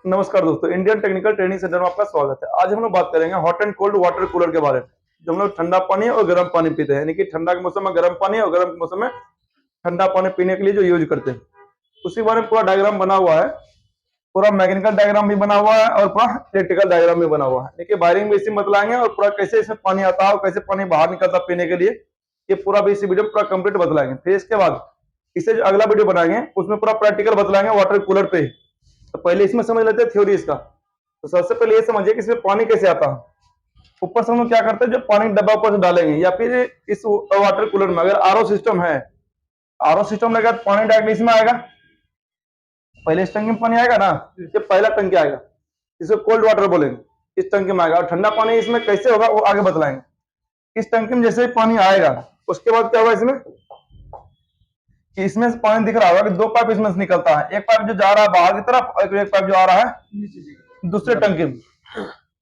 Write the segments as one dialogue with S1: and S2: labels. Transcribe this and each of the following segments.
S1: नमस्कार दोस्तों, Indian technical training centre में आपका स्वागत है। आज हम लोग बात करेंगे hot and cold water cooler के बारे में। जो हम लोग ठंडा पानी और गर्म पानी पीते हैं, यानी कि ठंडा के मौसम में गर्म पानी और गर्म के मौसम में ठंडा पानी पीने के लिए जो यूज करते हैं, उसी बारे में पूरा डायग्राम बना हुआ है। पूरा मैकेनिकल डायग्राम भी बना हुआ है और पूरा इलेक्ट्रिकल डायग्राम भी बना हुआ है। देखिए वायरिंग भी इसी में बतलाएंगे और पूरा कैसे इसमें पानी आता है और कैसे पानी बाहर निकलता है पीने के लिए, ये पूरा भी इसी वीडियो पूरा कंप्लीट बतलाएंगे। फिर इसके बाद इसे जो अगला वीडियो बनाएंगे उसमें पूरा प्रैक्टिकल बतलाएंगे वाटर कूलर पे। तो पहले इसमें समझ लेते हैं थ्योरी इसका। तो सबसे पहले ये समझिए कि इसमें पानी कैसे आता है। ऊपर से हम लोग क्या करते हैं, जो पानी डब्बा ऊपर से डालेंगे या फिर इस वाटर कूलर में अगर आरओ सिस्टम है, आरओ सिस्टम लगा तो पानी डायरेक्ट इसमें आएगा। पहले इस टंकी में पानी आएगा ना, ये पहला टंकी आएगा, इसको कोल्ड वाटर बोलेंगे। इस टंकी में आएगा और ठंडा पानी इसमें कैसे होगा वो आगे बतलाएंगे। इस टंकी में जैसे ही पानी आएगा उसके बाद क्या होगा इसमें, कि इसमें से पानी दिख रहा होगा कि दो पाइप इसमें से निकलता है। एक पाइप जो जा रहा है बाहर की तरफ और एक पाइप जो आ रहा है दूसरे टंकी में।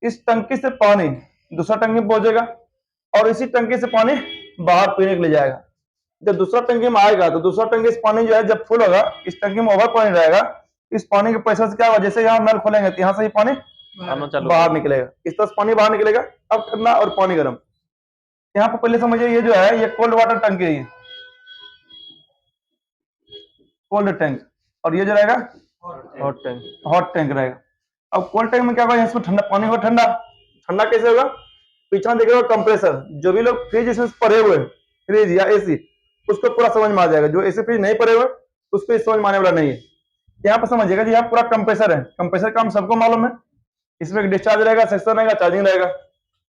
S1: इस टंकी से पानी दूसरा टंकी में पहुंचेगा और इसी टंकी से पानी बाहर पीने के लिए जाएगा। जब दूसरा टंकी में आएगा तो दूसरा टंकी से पानी जो है जब फुल होगा, इस टंकी में ओवर पानी रहेगा, इस पानी के प्रेशर से क्या होगा, जैसे यहाँ नल खोलेंगे तो यहाँ से ही पानी बाहर निकलेगा, इस तरह से पानी बाहर निकलेगा। अब ठंडा और पानी गर्म। यहाँ पर पहले समझिए, ये जो है ये कोल्ड वाटर टंकी है, कोल्ड टैंक, और ये जो रहेगा हॉट टैंक, हॉट टैंक रहेगा। अब कोल्ड टैंक में क्या होगा, इसमें ठंडा पानी होगा। ठंडा ठंडा कैसे होगा, पीछा देखेगा कंप्रेसर। जो भी लोग फ्रिज इसमें पड़े हुए, फ्रिज या एसी, उसको पूरा समझ में आ जाएगा। जो एसी फ्रिज नहीं पड़े हुए उसको समझ में आने वाला नहीं है। यहाँ पर समझिएगा जी, यहाँ पूरा कंप्रेसर है। कंप्रेसर का हम सबको मालूम है, इसमें डिस्चार्ज रहेगा, सेक्शन रहेगा, चार्जिंग रहेगा।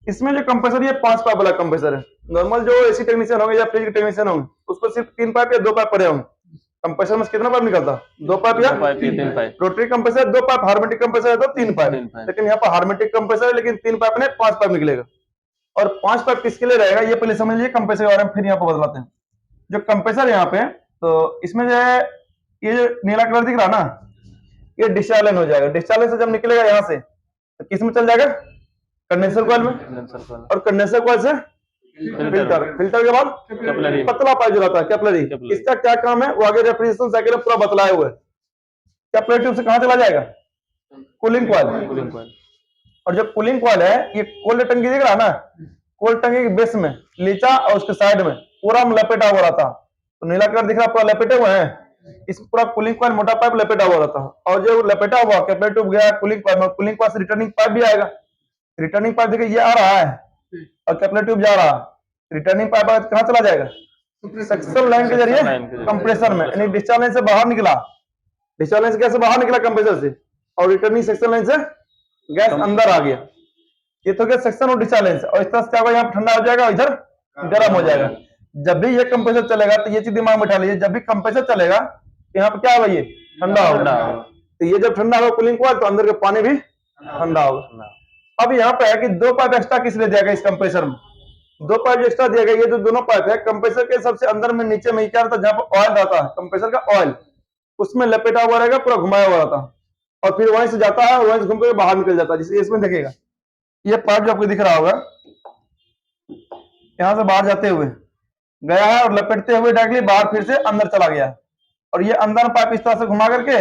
S1: इसमें जो कंप्रेसर ये 5 पाइप वाला कंप्रेसर है। नॉर्मल जो एसी टेक्नीशियन होंगे या फ्रिज के टेक्नीशियन होंगे उसको सिर्फ 3 पाइप या 2 पाइप पड़े होंगे। कंप्रेसर में कितना पाइप निकलता, 2 पाइप या 3 pipe. Rotary compressor 2 pipe, hermetic compressor है तो 3 पाइप। लेकिन यहाँ पर हार्मेटिक कंप्रेसर है लेकिन 3 पाइप नहीं 5 पाइप निकलेगा। और 5 पाइप किसके लिए रहेगा ये पहले समझ लीजिए कंप्रेसर के बारे में, फिर यहाँ पर बदलाते हैं। जो कंप्रेसर है यहाँ पे, तो इसमें जो है ये जो नीला कलर दिख रहा ना, ये डिस्चार्ज लाइन हो जाएगा। डिस्चार्ज लाइन से जब निकलेगा यहाँ से तो किस में चल जाएगा, कंडेंसर कॉइल में, और कंडेंसर कॉइल से फिल्टर, फिल्टर के बाद पतला पाइप जो रहता है कैपिलरी। इसका क्या काम है वो आगे रेफ्रिजरेशन साइकिल में पूरा बतलाए हुए। कैपिलरी ट्यूब से कहां चला जाएगा, कूलिंग कॉइल। और जो कूलिंग कॉइल है ये कोल्ड टंकी दिख रहा है ना, कोल्ड टंकी के बेस में नीचा और उसके साइड में पूरा लपेटा हुआ रहता है। तो नीला कलर दिख रहा है पूरा लपेटे हुए हैं, इस पूरा कूलिंग कॉइल मोटा पाइप लपेटा हुआ रहता है। और जो लपेटा हुआ कैपिलरी ट्यूब गया कूलिंग कॉइल में, कूलिंग कॉइल से रिटर्निंग पाइप भी आएगा। रिटर्निंग पाइप देखिए ये आ रहा है और कैपिलरी ट्यूब जा रहा है। रिटर्निंग पाइप कहां चला जाएगा, सक्शन लाइन के जरिए कंप्रेसर में, यानी डिस्चार्ज लाइन से बाहर निकला। डिस्चार्ज लाइन से कैसे बाहर निकला, कंप्रेसर से, और रिटर्निंग सेक्शन लाइन से गैस अंदर आ गया। ये तो गया सेक्शन और डिस्चार्ज लाइन से। और इस तरह से क्या होगा, यहाँ ठंडा हो जाएगा और इधर गर्म हो जाएगा। जब भी ये कंप्रेसर चलेगा तो ये चीज दिमाग में बैठा लीजिए, जब भी कंप्रेसर चलेगा तो यहाँ पे क्या होगा, ये ठंडा होगा। तो ये जब ठंडा होगा कूलिंग कॉइल तो अंदर का पानी भी ठंडा होगा। अब यहाँ पे है कि 2 पाइप एक्स्ट्रा किस लिए दिया गया इस कंप्रेसर में, 2 पाइप एक्स्ट्रा दिया गया। ये जो दोनों पाइप है कंप्रेसर के सबसे अंदर में नीचे में क्या रहता है, जहां पर ऑयल रहता है कंप्रेसर का ऑयल, उसमें लपेटा हुआ रहेगा, पूरा घुमाया हुआ रहता है। और फिर वहीं से जाता है और वहीं से घूम कर बाहर निकल जाता है। जिसे इसमें देखेगा ये पाइप जो आपको दिख रहा होगा, यहां से बाहर जाते हुए गया है और लपेटते हुए डायरेक्टली बाहर फिर से अंदर चला गया। और ये अंदर पाइप इस तरह से घुमा करके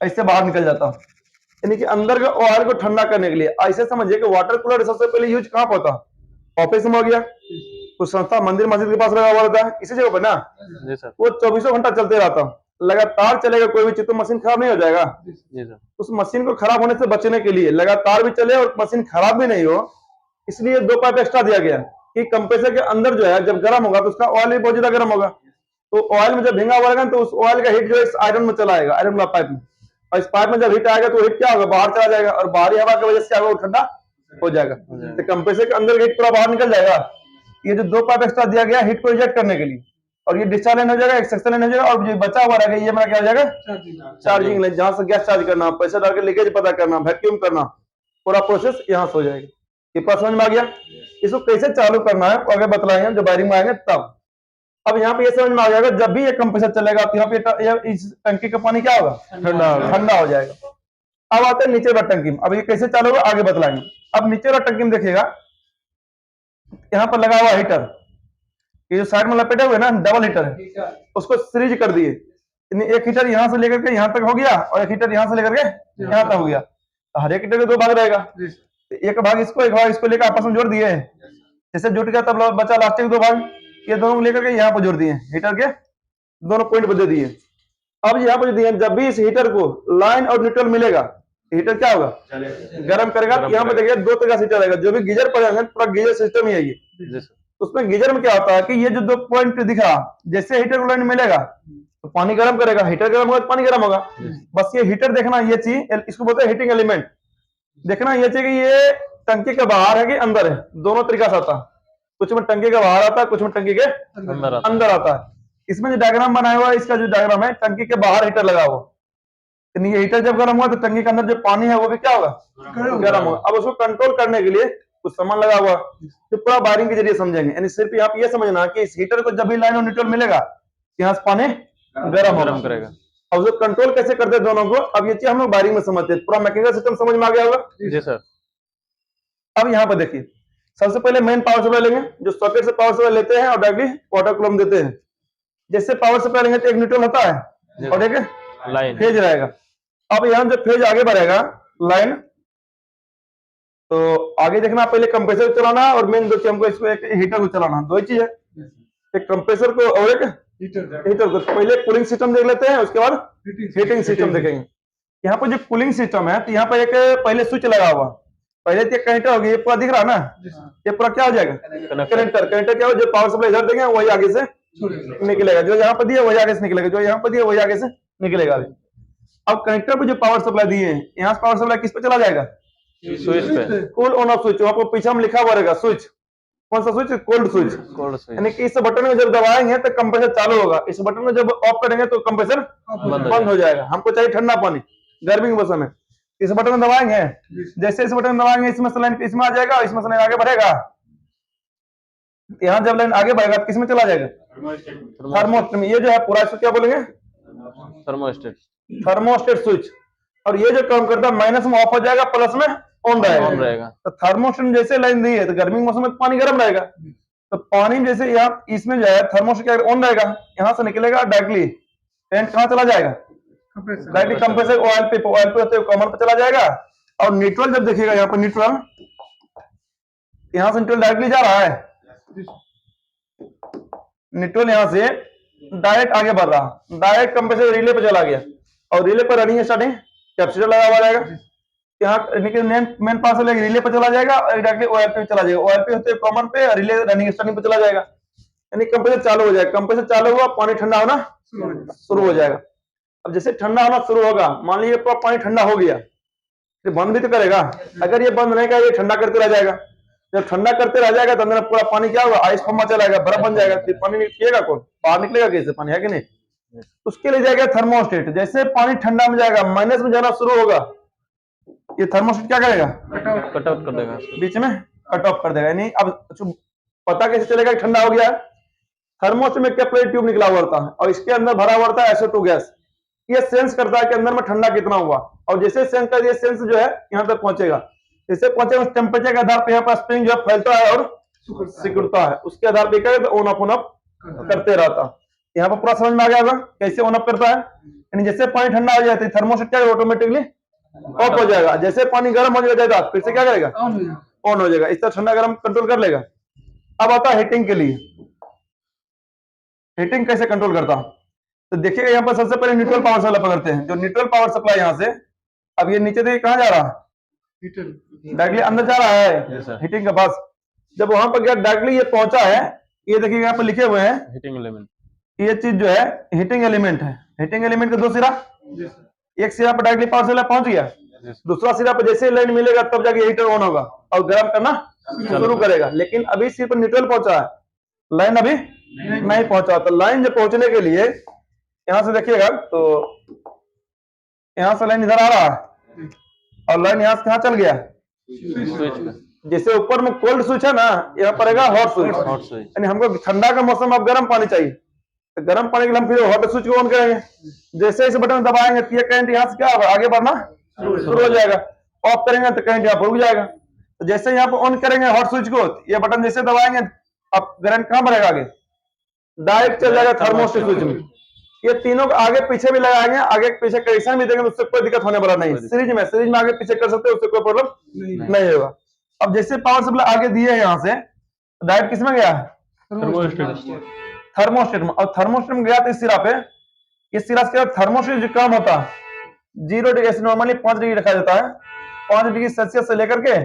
S1: ऐसे बाहर निकल जाता है, यानी कि अंदर के ऑयल को ठंडा करने के लिए। ऐसे समझिए कि वाटर कूलर सबसे पहले यूज कहां पर होता है, ऑफिस में हो गया, कुछ संस्था मंदिर मस्जिद के पास लगा हुआ रहता है, इसी जगह पर ना वो 24 घंटा चलते रहता है, लगातार चलेगा। कोई भी चीज तो मशीन खराब नहीं हो जाएगा। उस मशीन को खराब होने से बचने के लिए लगातार भी चले और मशीन खराब भी नहीं हो, इसलिए 2 पाइप एक्स्ट्रा दिया गया कि कंप्रेसर के अंदर जो है जब गर्म होगा तो उसका ऑयल भी बहुत ज्यादा गर्म होगा। तो ऑयल में जब भींगा हुआ रहेगा तो उस ऑयल का हीट जो है इस आयरन में चला आएगा, आयरन वाला पाइप में। और इस पाइप में जब हीट आएगा तो हीट क्या होगा, बाहर चला जाएगा और बाहरी हवा की वजह से क्या होगा, ठंडा हो जाएगा। तो कंप्रेसर के अंदर हीट पूरा बाहर निकल जाएगा। ये जो 2 पाइप एक्स्ट्रा दिया गया हीट को रिजेक्ट करने के लिए। और ये डिस्चार्ज लाइन हो जाएगा, एक सेक्शन लाइन हो जाएगा, और जो बचा हुआ रहेगा ये मेरा क्या हो जाएगा, चार्जिंग लाइन, जहां से गैस चार्ज करना, प्रेशर डाल के लीकेज पता करना, वैक्यूम करना, पूरा प्रोसेस यहाँ से हो जाएगा। ये बात समझ में आ गया। इसको कैसे चालू करना है आगे बतलाएंगे जब वायरिंग में आएंगे तब। अब यहाँ पे ये समझ में आ जाएगा, जब भी ये कंप्रेसर चलेगा तो यहाँ पे इस टंकी का पानी क्या होगा, ठंडा हो जाएगा। अब आते हैं नीचे वाला टंकी में। अब ये कैसे चालू होगा आगे बतलाएंगे। अब नीचे वाला टंकी में देखिएगा, यहाँ पर लगा हुआ हीटर, ये जो साइड में लपेटे हुए ना डबल हीटर है, उसको सीरीज कर दिए। एक हीटर यहाँ से लेकर के यहाँ तक हो गया और एक हीटर यहाँ से लेकर के यहाँ तक हो गया, तो हर एक हीटर के दो भाग रहेगा, एक भाग इसको एक भाग इसको लेकर आपस में जोड़ दिए, जैसे जुट गया तब बचा लास्टिक दो भाग, ये दोनों लेकर के यहाँ पर जोड़ दिए, हीटर के दोनों पॉइंट पर दे दिए। अब यहाँ पर दिए जब भी इस हीटर को लाइन और न्यूट्रल मिलेगा, हीटर क्या होगा, गर्म करेगा। यहाँ पे देखिए दो तरह का हीटर रहेगा, जो भी गीजर पड़ेगा पूरा गीजर सिस्टम ही है ये। उसमें गीजर में क्या होता है कि ये जो दो पॉइंट दिख रहा, जैसे हीटर को लाइन मिलेगा तो पानी गर्म करेगा, हीटर गर्म होगा तो पानी गर्म होगा। बस ये हीटर देखना, ये चीज इसको बोलते हैं हीटिंग एलिमेंट। देखना ये चीज कि ये टंकी के बाहर है कि अंदर है, दोनों तरीका से आता है, कुछ में टंकी के बाहर आता है, कुछ में टंकी के अंदर आता है। इसमें जो डायग्राम बनाया हुआ है, इसका जो डायग्राम है टंकी के बाहर हीटर लगा हुआ, ये हीटर जब गर्म हुआ तो टंकी के अंदर जो पानी है वो भी क्या होगा, गर्म होगा। अब उसको कंट्रोल करने के लिए कुछ सामान लगा हुआ, तो पूरा वायरिंग के जरिए समझेंगे। यानी सिर्फ आप ये समझना कि इस हीटर को जब भी लाइन और न्यूट्रल मिलेगा यहाँ से पानी गर्म करेगा। अब जो कंट्रोल कैसे करते हैं दोनों को, अब ये चीज हम लोग वायरिंग में समझते हैं, पूरा मैकेनिकल सिस्टम समझ में आ गया होगा
S2: जी सर।
S1: अब यहाँ पर देखिए, सबसे पहले मेन पावर सप्लाई लेंगे, जो सॉकेट से पावर सप्लाई लेते हैं और डायरेक्टली वाटर कूलम देते हैं। जैसे पावर सप्लाई लेंगे तो एक न्यूट्रल होता है और एक
S2: लाइन
S1: फेज रहेगा। अब यहाँ जब फेज आगे बढ़ेगा लाइन, तो आगे देखना पहले कंप्रेसर चलाना और मेन दो हमको इसको एक हीटर को चलाना, दो ही चीज है, एक कंप्रेसर को और एक हीटर को। पहले कूलिंग सिस्टम देख लेते हैं, उसके बाद हीटिंग सिस्टम देखेंगे। यहाँ पर जो कूलिंग सिस्टम है, तो यहाँ पर एक पहले स्विच लगा हुआ, पहले तो कनेक्टर होगी, ये पूरा दिख रहा है ना, ये पूरा क्या हो जाएगा, कनेक्टर क्या हो, जो पावर सप्लाई इधर देंगे वही आगे से निकलेगा, जो यहाँ पर दिया वही आगे से निकलेगा, जो यहाँ पर दिया वही आगे से निकलेगा। अब कनेक्टर पे जो पावर सप्लाई दी है, यहाँ से पावर सप्लाई किस पे चला जाएगा,
S2: स्विच पे,
S1: कूल ऑन ऑफ स्विच। आपको पीछे में लिखा हुआ रहेगा स्विच, कौन सा स्विच, कोल्ड स्विच। यानी कि इस बटन में जब दबाएंगे तो कंप्रेसर चालू होगा, इस बटन में जब ऑफ करेंगे तो कंप्रेसर बंद हो जाएगा। हमको चाहिए ठंडा पानी गर्मी के मौसम में, इस बटन में दबाएंगे, जैसे इस बटन में दबाएंगे इसमें से लाइन इसमें आ जाएगा, इसमें से लाइन आगे बढ़ेगा। यहाँ जब लाइन आगे बढ़ेगा किस में चला जाएगा, थर्मोस्टेट में। ये जो है पूरा इसको क्या बोलेंगे, थर्मोस्टेट स्विच। और ये जो काम करता है माइनस में ऑफ हो जाएगा, प्लस में ऑन रहेगा। तो थर्मोस्टेट जैसे लाइन दी है तो गर्मी के मौसम में पानी गर्म रहेगा, तो पानी जैसे यहाँ इसमें जो है थर्मोस्टेट ऑन रहेगा, यहाँ से निकलेगा डायरेक्टली करंट कहाँ चला जाएगा, डायरेक्टली कंप्रेसर ऑयल पे होते हुए कॉमन पे चला जाएगा। और न्यूट्रल जब देखिएगा यहाँ पर न्यूट्रल, यहाँ से न्यूट्रल डायरेक्टली जा रहा है, न्यूट्रल यहाँ से डायरेक्ट आगे बढ़ रहा, डायरेक्ट कंप्रेसर रिले पे चला गया, और रिले पर रनिंग स्टार्टिंग कैपेसिटर लगा हुआ रहेगा। यहाँ मेन पास रिले पे चला जाएगा और डायरेक्टली ऑयल पे चला जाएगा, ऑयल पे होते कॉमन पे, रिले रनिंग स्टार्टिंग पे चला जाएगा। यानी कंप्रेसर चालू हो जाएगा, कंप्रेसर चालू हुआ पानी ठंडा होना शुरू हो जाएगा। अब जैसे ठंडा होना शुरू होगा, मान लीजिए पूरा पानी ठंडा हो गया, तो बंद भी तो करेगा, अगर ये बंद नहीं करेगा ये ठंडा करते रह जाएगा। जब ठंडा करते रह जाएगा तो अंदर पूरा पानी क्या होगा, आइस फॉर्म में चलाएगा, बर्फ बन जाएगा, फिर पानी पिएगा कौन, बाहर निकलेगा कैसे पानी, है कि नहीं। उसके लिए जाएगा थर्मोस्टेट, जैसे पानी ठंडा में जाएगा माइनस में जाना शुरू होगा, ये थर्मोस्टेट क्या करेगा,
S2: कट आउट कर देगा,
S1: बीच में कट ऑफ कर देगा। यानी अब पता कैसे चलेगा कि ठंडा हो गया है, थर्मोस्टेट में कैपिलरी ट्यूब निकला हुआ होता है और इसके अंदर भरा हुआ होता है SO2 गैस, ये सेंस करता है कि अंदर में ठंडा कितना हुआ, और जैसे सेंस कर, ये सेंस जो है यहाँ तक पहुंचेगा, जैसे पहुंचे उस टेम्परेचर के आधार पर यहाँ पर स्प्रिंग जो है फैलता है और सिकुड़ता है, उसके आधार पर क्या ऑन ऑफ करते रहता है। यहाँ पर पूरा समझ में आ गया होगा कैसे ऑन ऑफ करता है। यानी जैसे पानी ठंडा हो जाता है थर्मोस्टेट क्या ऑटोमेटिकली ऑफ हो जाएगा, जैसे पानी गर्म हो जाएगा फिर से क्या करेगा, ऑन हो जाएगा। इस तरह ठंडा गर्म कंट्रोल कर लेगा। अब आता है हीटिंग के लिए, हीटिंग कैसे कंट्रोल करता, तो देखिएगा यहाँ पर सबसे पहले न्यूट्रल पावर सप्लाई पकड़ते हैं, जो न्यूट्रल पावर सप्लाई यहाँ से, अब ये नीचे देखिए कहाँ जा रहा है, डायरेक्टली अंदर जा रहा है हीटिंग के पास। जब वहां पर गया डायरेक्टली ये पहुंचा है, ये देखिए यहाँ पर लिखे हुए हैं
S2: हीटिंग एलिमेंट,
S1: ये चीज जो है हीटिंग एलिमेंट है। हीटिंग एलिमेंट का दो सिरा, एक सिरा पर डायरेक्टली पावर सप्लाई पहुंच गया, दूसरा सिरा पर जैसे लाइन मिलेगा तब जाके हीटर ऑन होगा और गर्म करना शुरू करेगा। लेकिन अभी सिर्फ न्यूट्रल पहुंचा है, लाइन अभी नहीं पहुंचा। तो लाइन जब पहुंचने के लिए यहां से देखिएगा, तो यहां से लाइन इधर आ रहा है और लाइन यहां से कहां चल गया, जैसे ऊपर में कोल्ड स्विच है ना, यहाँ पर हॉट स्विच, यानी हमको ठंडा का मौसम अब गर्म पानी चाहिए, तो गर्म पानी के लिए हम फिर हॉट स्विच को ऑन करेंगे। जैसे इस बटन दबाएंगे तो ये करंट यहाँ से क्या होगा, आगे बढ़ना शुरू हो जाएगा, ऑफ करेंगे तो करंट यहाँ पर रुक जाएगा। तो जैसे यहाँ पर ऑन करेंगे हॉट स्विच को, ये बटन जैसे दबाएंगे अब करंट कहाँ बढ़ेगा, आगे डायरेक्ट चल जाएगा थर्मोस्टेट स्विच में। ये तीनों को आगे पीछे भी लगाएंगे, आगे पीछे कनेक्शन भी देंगे, उससे कोई दिक्कत होने वाला नहीं। सीरीज में आगे पीछे कर सकते हैं, उससे कोई प्रॉब्लम नहीं होगा। अब जैसे पावर सप्लाई आगे दिए है यहाँ से, डायरेक्ट किसमें गया? थर्मोस्टेट में। और थर्मोस्टेट में गया तो इस सिरा पे, इस सिरा से थर्मोस्टेट जो काम होता है 0 डिग्री, नॉर्मली 5 डिग्री रखा जाता है। 5 डिग्री सेल्सियस से लेकर के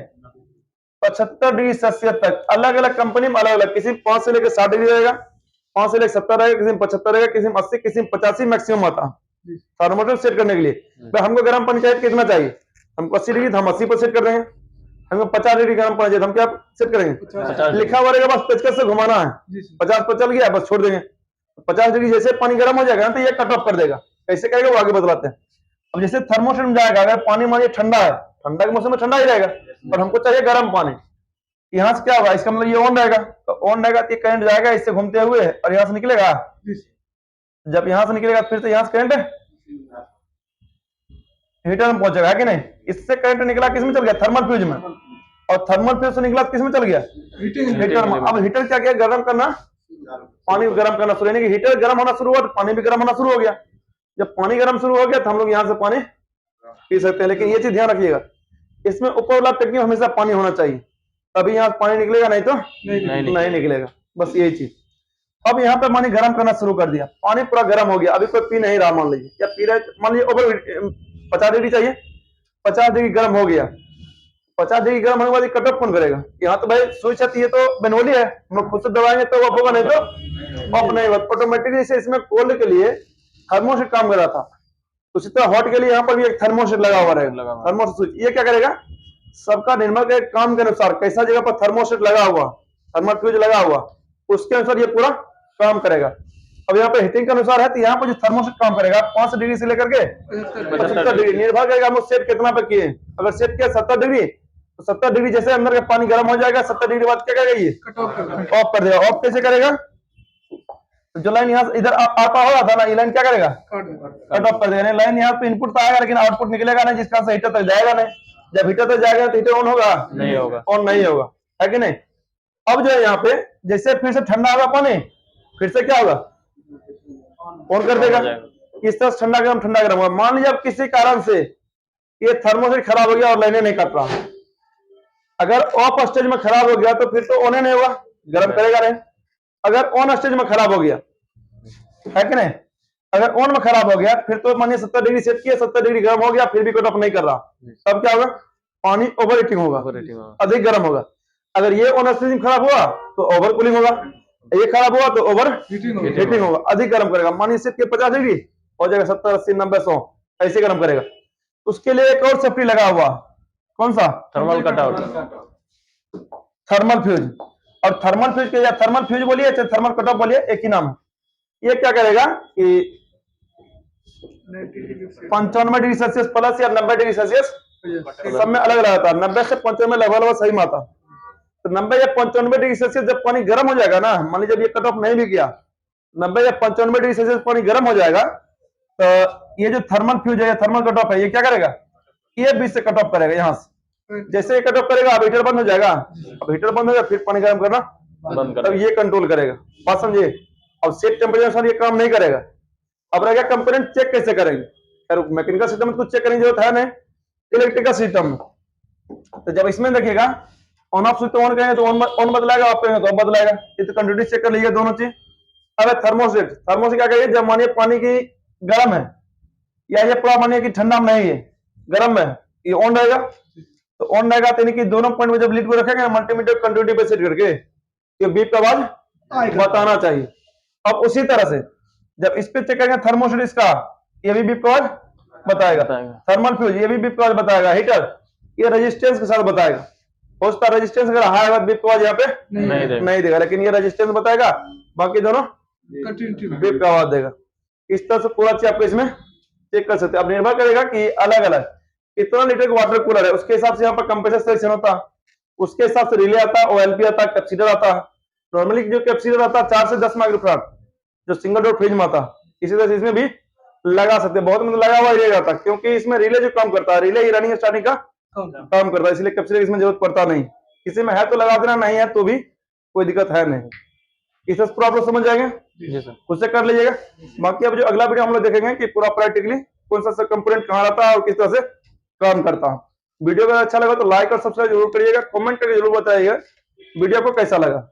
S1: 75 डिग्री सेल्सियस तक, अलग अलग कंपनी में अलग अलग, किसी में 5 से लेकर 60 डिग्री रहेगा, 5 से लेकर 70 रहेगा, किसी में 75 रहेगा, किसी में 80, किसी में 85 मैक्सिमम आता है थर्मोस्टेट सेट करने के लिए। तो हमको गर्म पानी चाहिए कितना चाहिए? हमको 80 डिग्री, तो हम 80 पर सेट कर देंगे। हमको 50 डिग्री गर्म पानी चाहिए, तो हम क्या सेट करेंगे? लिखा हुआ रहेगा, बस पेचकस से घुमाना है। 50 पर चल गया, बस छोड़ देंगे। 50 डिग्री जैसे पानी गर्म हो जाएगा ना, तो ये कट ऑफ कर देगा। कैसे करेगा वो आगे बतलाते हैं। अब जैसे थर्मोस्टेट में जाएगा, अगर पानी मान ठंडा है, ठंडा के मौसम में ठंडा ही रहेगा, और हमको चाहिए गर्म पानी, यहाँ से क्या होगा? इसका मतलब ये ऑन रहेगा, तो ऑन रहेगा तो करंट जाएगा इससे घूमते हुए, और यहाँ से निकलेगा। जब यहाँ से निकलेगा फिर से यहाँ से करंट हीटर में पहुंचेगा, है कि नहीं? इससे करंट निकला किसमें चल गया? थर्मल फ्यूज में। और थर्मल फ्यूज से निकला किसमें चल गया? हीटर में। अब हीटर क्या किया? गर्म करना, पानी गर्म करना शुरू, यानी कि हीटर गर्म होना शुरू हुआ तो पानी भी गर्म होना शुरू हो गया। जब पानी गर्म शुरू हो गया तो हम लोग यहाँ से पानी पी सकते हैं। लेकिन ये चीज ध्यान रखिएगा, इसमें ऊपर वाला टंकी में हमेशा पानी होना चाहिए, तभी यहाँ पानी निकलेगा, नहीं तो नहीं निकलेगा। बस यही चीज। अब यहाँ पे पानी गर्म करना शुरू कर दिया, पानी पूरा गर्म हो गया। अभी कोई पी नहीं रहा, मान लीजिए, या पी रहे, मान लीजिए ओवर 50 डिग्री चाहिए, 50 डिग्री गर्म हो गया। 50 डिग्री गर्म होने के बाद कट ऑफ कौन करेगा? यहाँ तो भाई स्विच है, ये तो मैनुअली है, हम लोग खुद से दबाएंगे तो ऑफ होगा, नहीं तो ऑफ नहीं होगा ऑटोमेटिकली। से इसमें कोल्ड के लिए थर्मोस्टेट काम कर रहा था, उसी तरह हॉट के लिए यहाँ पर भी एक थर्मोस्टेट लगा हुआ रहेगा, थर्मोस्टेट स्विच। ये क्या करेगा? सबका निर्भर के काम के अनुसार, कैसा जगह पर थर्मोस्टेट लगा हुआ, थर्मल फ्यूज लगा हुआ, उसके अनुसार ये पूरा काम करेगा। अब यहाँ पे हीटिंग के अनुसार है, तो यहाँ पर जो थर्मोस्टेट काम करेगा 5 डिग्री से लेकर के 75 डिग्री, निर्भर करेगा हम सेट कितना पे किए। अगर सेट किया 70 डिग्री, तो 70 डिग्री जैसे अंदर का पानी गर्म हो जाएगा, 70 डिग्री बाद क्या करेगा? ये ऑफ कर देगा। ऑफ कैसे करेगा? जो लाइन यहाँ से इधर आता हो रहा था ना, ये लाइन क्या करेगा? कट ऑफ कर देगा। लाइन यहाँ पे इनपुट तो आएगा, लेकिन आउटपुट निकलेगा नहीं, जिसका हीटर तक जाएगा नहीं। जब हीटर तक जाएगा तो हीटर ऑन होगा? नहीं होगा, ऑन नहीं होगा, है कि नहीं? अब जो है यहाँ पे जैसे फिर से ठंडा होगा पानी, फिर से क्या होगा? ऑन कर देगा। इस तरह ठंडा गर्म होगा। मान लीजिए अब किसी कारण से ये थर्मोस्टेट खराब हो गया और लाइनें नहीं कट रहा, अगर ऑफ स्टेज में खराब हो गया तो फिर तो ऑन नहीं होगा, गर्म करेगा नहीं। अगर ऑन स्टेज में खराब हो गया, है कि नहीं? अगर ऑन में खराब हो गया, फिर तो मानिए 70 डिग्री सेट किया, 70 डिग्री गर्म हो गया, फिर भी कट ऑफ नहीं कर रहा, तब क्या होगा? पानी ओवर हीटिंग होगा, अधिक गर्म होगा। अगर ये ऑन स्टेज में खराब हुआ तो ओवर कूलिंग होगा, ये खराब हुआ तो ओवर हीटिंग होगा, अधिक गर्म करेगा। मानिए सेट के 50 डिग्री हो जाएगा 70, 80, 90, 100 ऐसे गर्म करेगा। उसके लिए एक और सेफ्टी लगा हुआ, कौन सा?
S2: Thermal cutout,
S1: thermal fuse. और थर्मल फ्यूज के, या थर्मल फ्यूज बोलिए चाहे थर्मल कटऑफ बोलिए, एक ही नाम है। ये क्या करेगा कि 95 डिग्री सेल्सियस प्लस या 90 डिग्री सेल्सियस, सब में अलग अलग आता है। 90 से 95 लगभग सही में आता। तो 90 या 95 डिग्री सेल्सियस जब पानी गर्म हो जाएगा ना, मान लीजिए जब ये कट ऑफ नहीं भी किया, 90 या 95 डिग्री सेल्सियस पानी गर्म हो जाएगा, तो ये जो थर्मल फ्यूज है या थर्मल कट ऑफ है, ये क्या करेगा? ये बीच से कट ऑफ करेगा। यहाँ से जैसे ये कट ऑफ करेगा, अब हीटर बंद हो जाएगा, अब हीटर बंद हो जाएगा, फिर पानी गर्म करना बंद कर, तब ये कंट्रोल करेगा। बात समझिए? अब सेट टेम्परेचर अनुसार ये काम नहीं करेगा। अब रहेगा कंपोनेंट चेक कैसे करेंगे? मैकेनिकल सिस्टम में कुछ चेक करने की जरूरत है नहीं, इलेक्ट्रिकल सिस्टम में। तो जब इसमें देखिएगा ऑन ऑफ स्विच ऑन करेंगे तो ऑन बदलाएगा, ऑफ करेंगे तो ऑफ बदलाएगा। ये तो कंटिन्यूटी चेक कर लीजिए दोनों चीज। अब थर्मोस्टेट, थर्मोस्टेट क्या करिए? जब मानिए पानी की गर्म है, या ये पूरा मानिए कि ठंडा में नहीं है, गर्म है, ये ऑन रहेगा। तो ऑन रहेगा तो यानी कि दोनों पॉइंट में जब लीड को रखेंगे मल्टीमीटर कंटिन्यूटी पे सेट करके, ये बीप का आवाज बताना चाहिए। अब उसी तरह से जब इस पे चेक करेंगे थर्मोस्टेट इसका, ये भी बीप का आवाज बताएगा। थर्मल फ्यूज ये भी बीप का आवाज बताएगा। हीटर ये रेजिस्टेंस के साथ बताएगा। हो सकता है रेजिस्टेंस अगर हाई होगा बीप का आवाज यहाँ पे नहीं देगा, लेकिन ये रेजिस्टेंस बताएगा, बाकी दोनों बीप का आवाज देगा। इस तरह से पूरा चीज आपको इसमें चेक कर सकते हैं। अब निर्भर करेगा कि अलग अलग कितना लीटर का वाटर कूलर है, उसके हिसाब से यहाँ पर कंप्रेसर सिलेक्शन होता है, उसके हिसाब से रिले आता है, ओएलपी आता है, कैपेसिटर आता है। नॉर्मली जो कैपेसिटर आता है 4 से 10 माइक्रोफैराड, जो सिंगल डोर फ्रिज में आता है, इसी तरह से इसमें भी लगा सकते हैं। बहुत मतलब लगा हुआ ही रहता है, क्योंकि इसमें रिले जो काम करता है, रिले ही रनिंग स्टार्टिंग का काम करता है, इसलिए कैपेसिटर की इसमें जरूरत पड़ता नहीं। किसी में है तो लगा देना, नहीं है तो भी कोई दिक्कत है नहीं। इससे पूरा आप लोग समझ जाएंगे,
S2: जी सर।
S1: उससे कर लीजिएगा। बाकी अब जो अगला वीडियो हम लोग देखेंगे कि पूरा प्रैक्टिकली कौन सा कंपोनेंट कहाँ रहता है और किस तरह से काम करता है। वीडियो अगर अच्छा लगा तो लाइक और सब्सक्राइब जरूर करिएगा, कमेंट करके जरूर बताइएगा वीडियो को कैसा लगा।